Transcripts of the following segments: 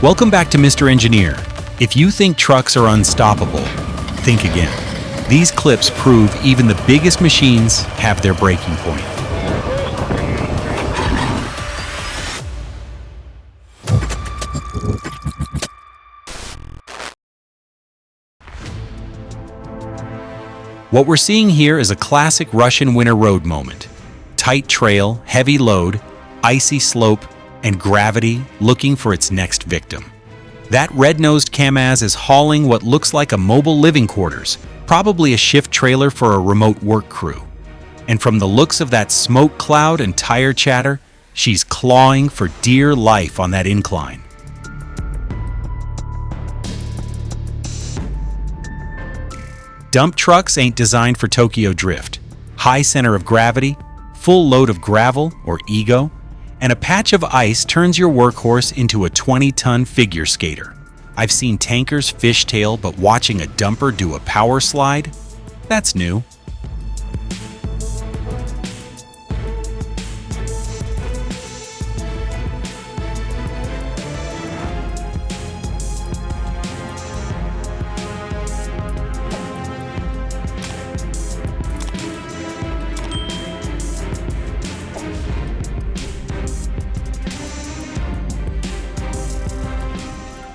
Welcome back to Mr. Engineer. If you think trucks are unstoppable, think again. These clips prove even the biggest machines have their breaking point. What we're seeing here is a classic Russian winter road moment. Tight trail, heavy load, icy slope, and gravity looking for its next victim. That red-nosed Kamaz is hauling what looks like a mobile living quarters, probably a shift trailer for a remote work crew. And from the looks of that smoke cloud and tire chatter, she's clawing for dear life on that incline. Dump trucks ain't designed for Tokyo drift. High center of gravity, full load of gravel or ego, and a patch of ice turns your workhorse into a 20-ton figure skater. I've seen tankers fishtail, but watching a dumper do a power slide? That's new.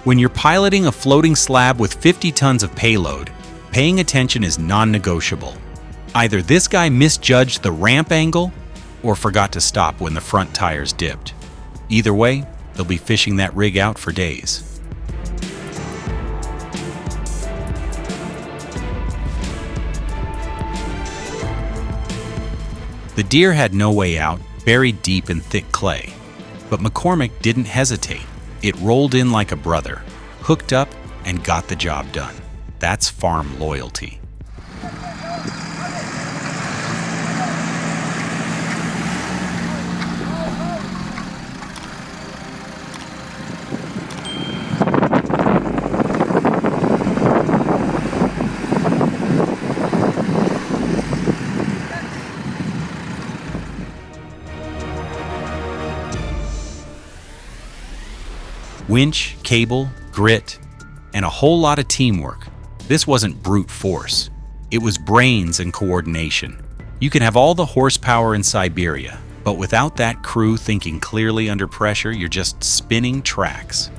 When you're piloting a floating slab with 50 tons of payload, paying attention is non-negotiable. Either this guy misjudged the ramp angle or forgot to stop when the front tires dipped. Either way, they'll be fishing that rig out for days. The deer had no way out, buried deep in thick clay. But McCormick didn't hesitate. It rolled in like a brother, hooked up, and got the job done. That's farm loyalty. Winch, cable, grit, and a whole lot of teamwork. This wasn't brute force. It was brains and coordination. You can have all the horsepower in Siberia, but without that crew thinking clearly under pressure, you're just spinning tracks.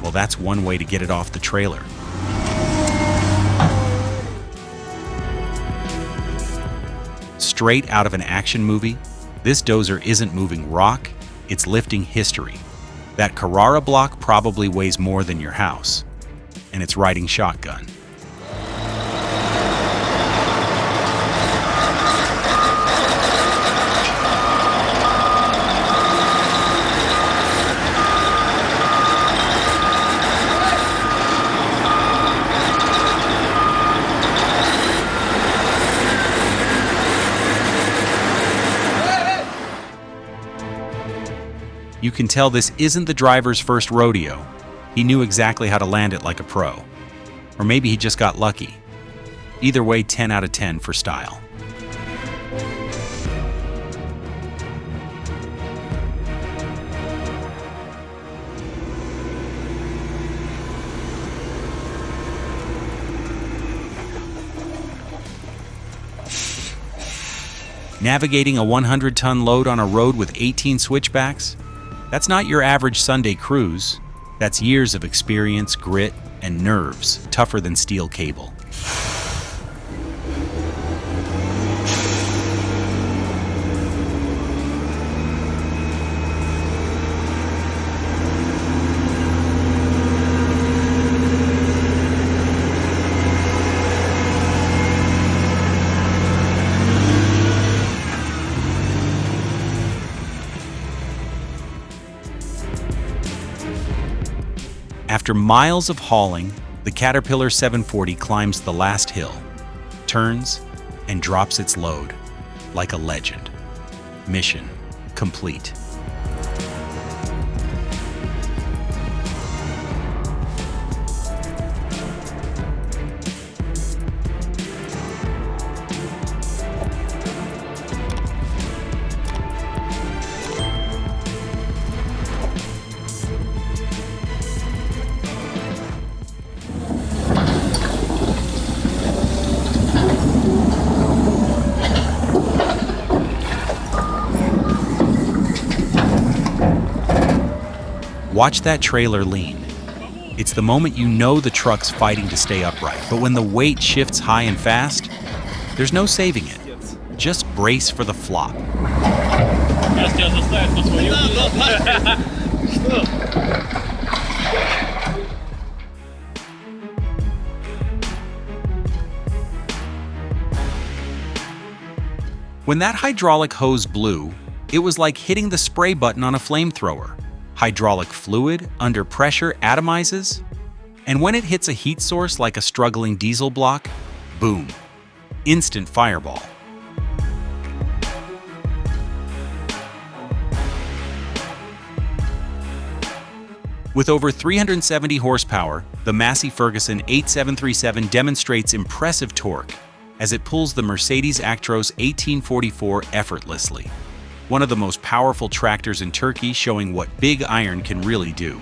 Well, that's one way to get it off the trailer. Straight out of an action movie, this dozer isn't moving rock, it's lifting history. That Carrara block probably weighs more than your house, and it's riding shotgun. You can tell this isn't the driver's first rodeo. He knew exactly how to land it like a pro. Or maybe he just got lucky. Either way, 10 out of 10 for style. Navigating a 100-ton load on a road with 18 switchbacks? That's not your average Sunday cruise. That's years of experience, grit, and nerves tougher than steel cable. After miles of hauling, the Caterpillar 740 climbs the last hill, turns, and drops its load like a legend. Mission complete. Watch that trailer lean. It's the moment you know the truck's fighting to stay upright, but when the weight shifts high and fast, there's no saving it. Just brace for the flop. When that hydraulic hose blew, it was like hitting the spray button on a flamethrower. Hydraulic fluid under pressure atomizes, and when it hits a heat source like a struggling diesel block, boom, instant fireball. With over 370 horsepower, the Massey Ferguson 8737 demonstrates impressive torque as it pulls the Mercedes Actros 1844 effortlessly. One of the most powerful tractors in Turkey, showing what big iron can really do.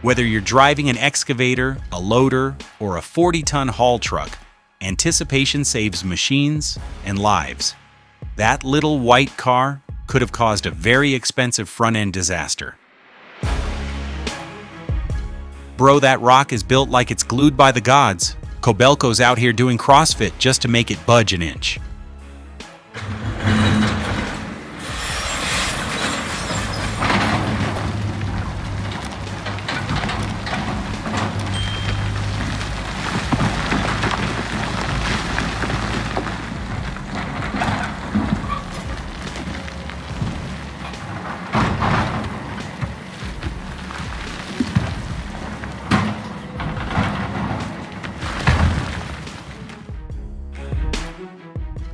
Whether you're driving an excavator, a loader, or a 40-ton haul truck, anticipation saves machines and lives. That little white car could have caused a very expensive front-end disaster. Bro, that rock is built like it's glued by the gods. Kobelko's out here doing CrossFit just to make it budge an inch.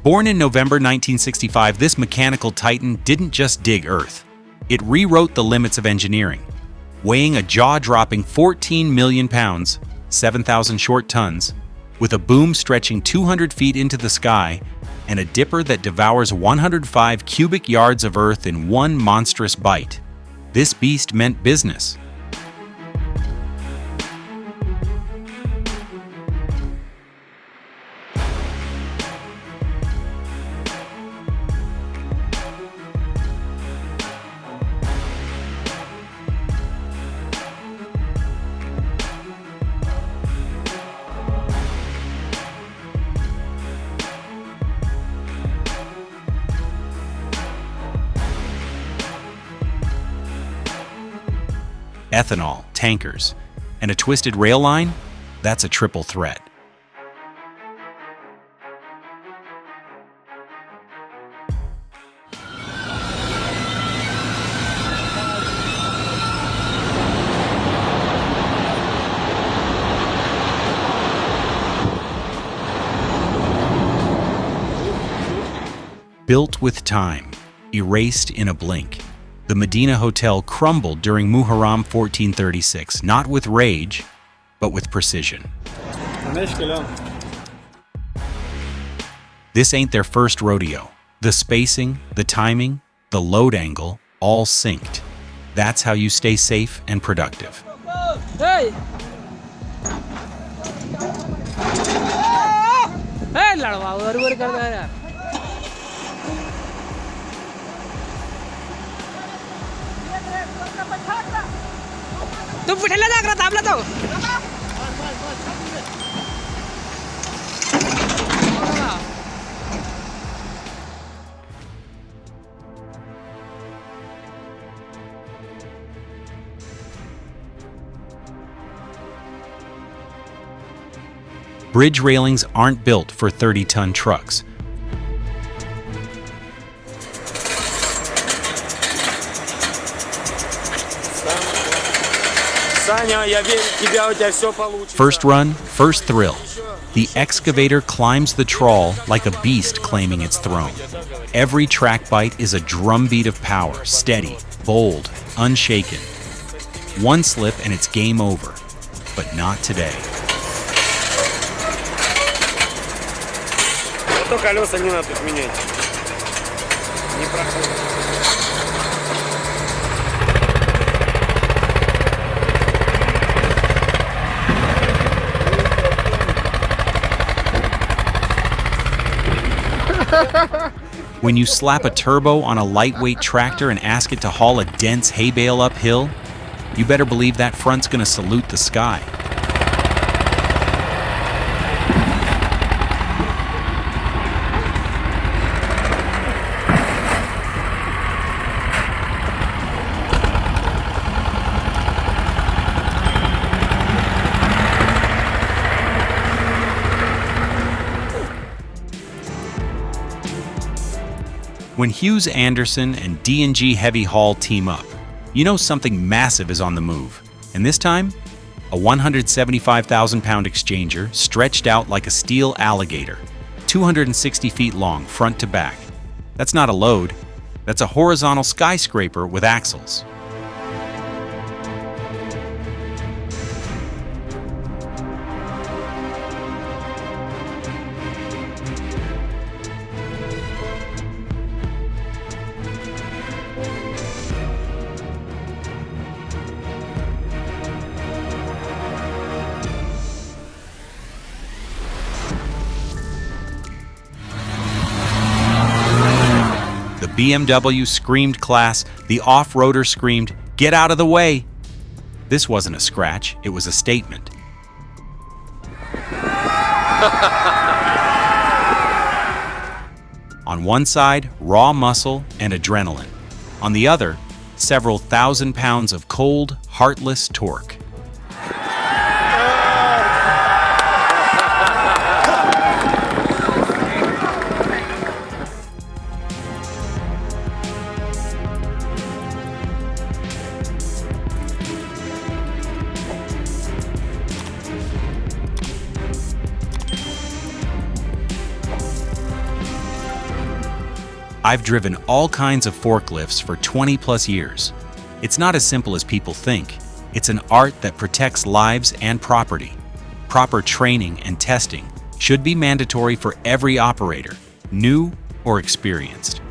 Born in November 1965, this mechanical titan didn't just dig earth. It rewrote the limits of engineering. Weighing a jaw-dropping 14 million pounds, 7,000 short tons, with a boom stretching 200 feet into the sky, and a dipper that devours 105 cubic yards of earth in one monstrous bite, this beast meant business. Ethanol, tankers, and a twisted rail line? That's a triple threat. Built with time, erased in a blink. The Medina Hotel crumbled during Muharram 1436, not with rage, but with precision. This ain't their first rodeo. The spacing, the timing, the load angle, all synced. That's how you stay safe and productive. Hey! Hey, लड़वा उधर कर रहा है यार. तू पिठेला जाग रहा था आपला तो Bridge railings aren't built for 30-ton trucks. First run, first thrill. The excavator climbs the trawl like a beast claiming its throne. Every track bite is a drumbeat of power, steady, bold, unshaken. One slip and it's game over, but not today. Колеса не надо менять. Не проходит. When you slap a turbo on a lightweight tractor and ask it to haul a dense hay bale uphill, you better believe that front's gonna salute the sky. When Hughes Anderson and D&G Heavy Haul team up, you know something massive is on the move. And this time, a 175,000-pound exchanger stretched out like a steel alligator, 260 feet long front to back. That's not a load, that's a horizontal skyscraper with axles. The BMW screamed class, the off-roader screamed, "Get out of the way!" This wasn't a scratch, it was a statement. On one side, raw muscle and adrenaline. On the other, several thousand pounds of cold, heartless torque. I've driven all kinds of forklifts for 20 plus years. It's not as simple as people think. It's an art that protects lives and property. Proper training and testing should be mandatory for every operator, new or experienced.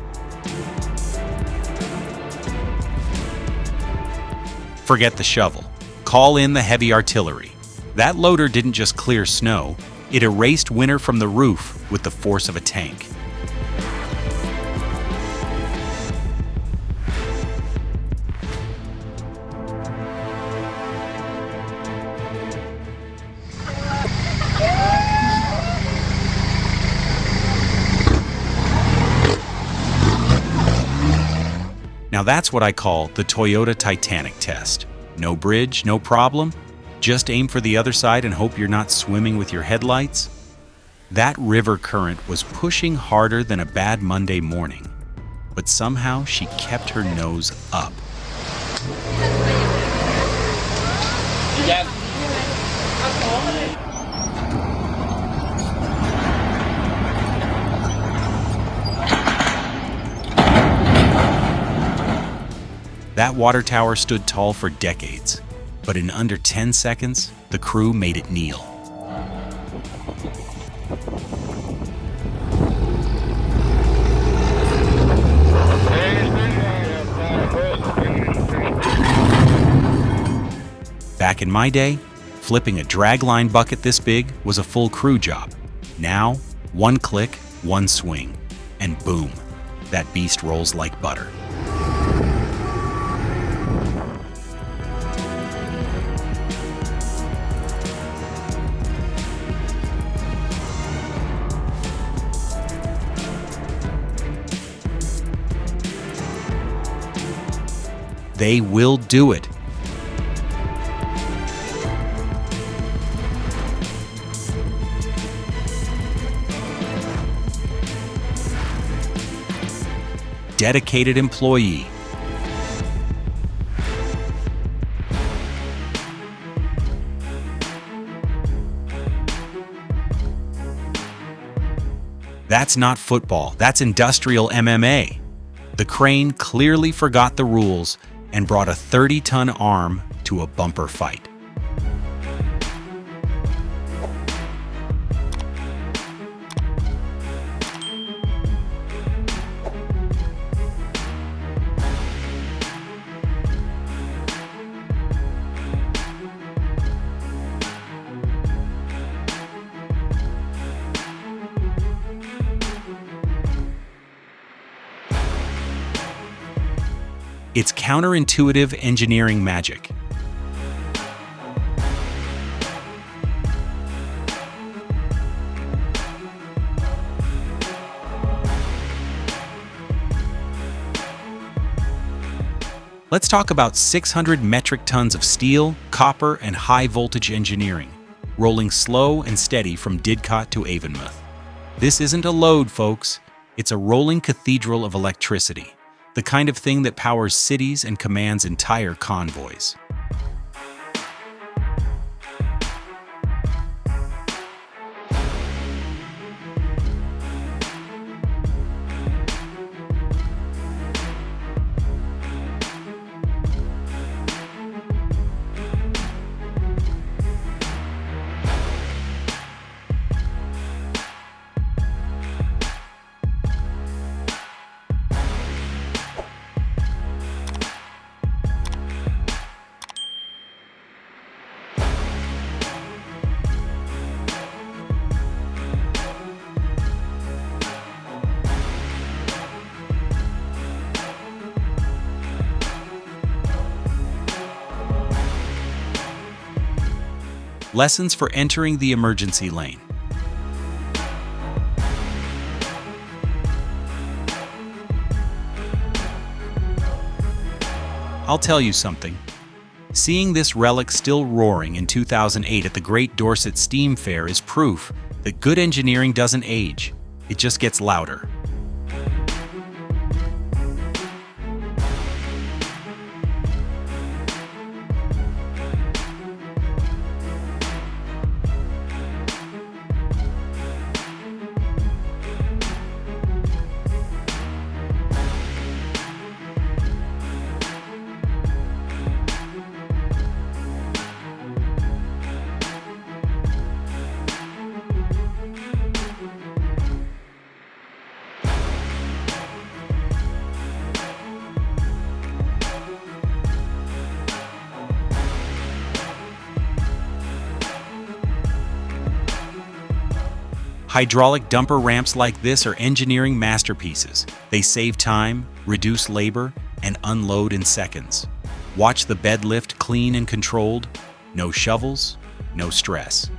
Forget the shovel. Call in the heavy artillery. That loader didn't just clear snow, it erased winter from the roof with the force of a tank. Now that's what I call the Toyota Titanic test. No bridge, no problem. Just aim for the other side and hope you're not swimming with your headlights. That river current was pushing harder than a bad Monday morning, but somehow she kept her nose up. That water tower stood tall for decades, but in under 10 seconds, the crew made it kneel. Back in my day, flipping a dragline bucket this big was a full crew job. Now, one click, one swing, and boom, that beast rolls like butter. They will do it. dedicated employee. That's not football, that's industrial MMA. The crane clearly forgot the rules and brought a 30-ton arm to a bumper fight. It's counterintuitive engineering magic. Let's talk about 600 metric tons of steel, copper, and high-voltage engineering, rolling slow and steady from Didcot to Avonmouth. This isn't a load, folks. It's a rolling cathedral of electricity, the kind of thing that powers cities and commands entire convoys. Lessons for entering the emergency lane. I'll tell you something. Seeing this relic still roaring in 2008 at the Great Dorset Steam Fair is proof that good engineering doesn't age, it just gets louder. Hydraulic dumper ramps like this are engineering masterpieces. They save time, reduce labor, and unload in seconds. Watch the bed lift clean and controlled. No shovels, no stress.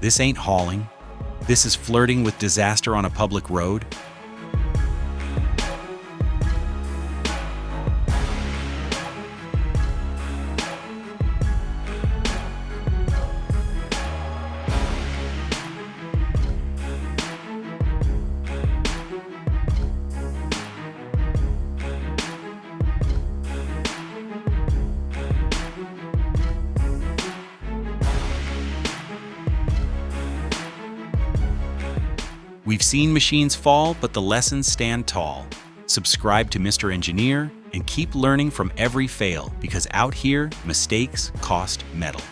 This ain't hauling. This is flirting with disaster on a public road. We've seen machines fall, but the lessons stand tall. Subscribe to Mr. Engineer and keep learning from every fail, because out here, mistakes cost metal.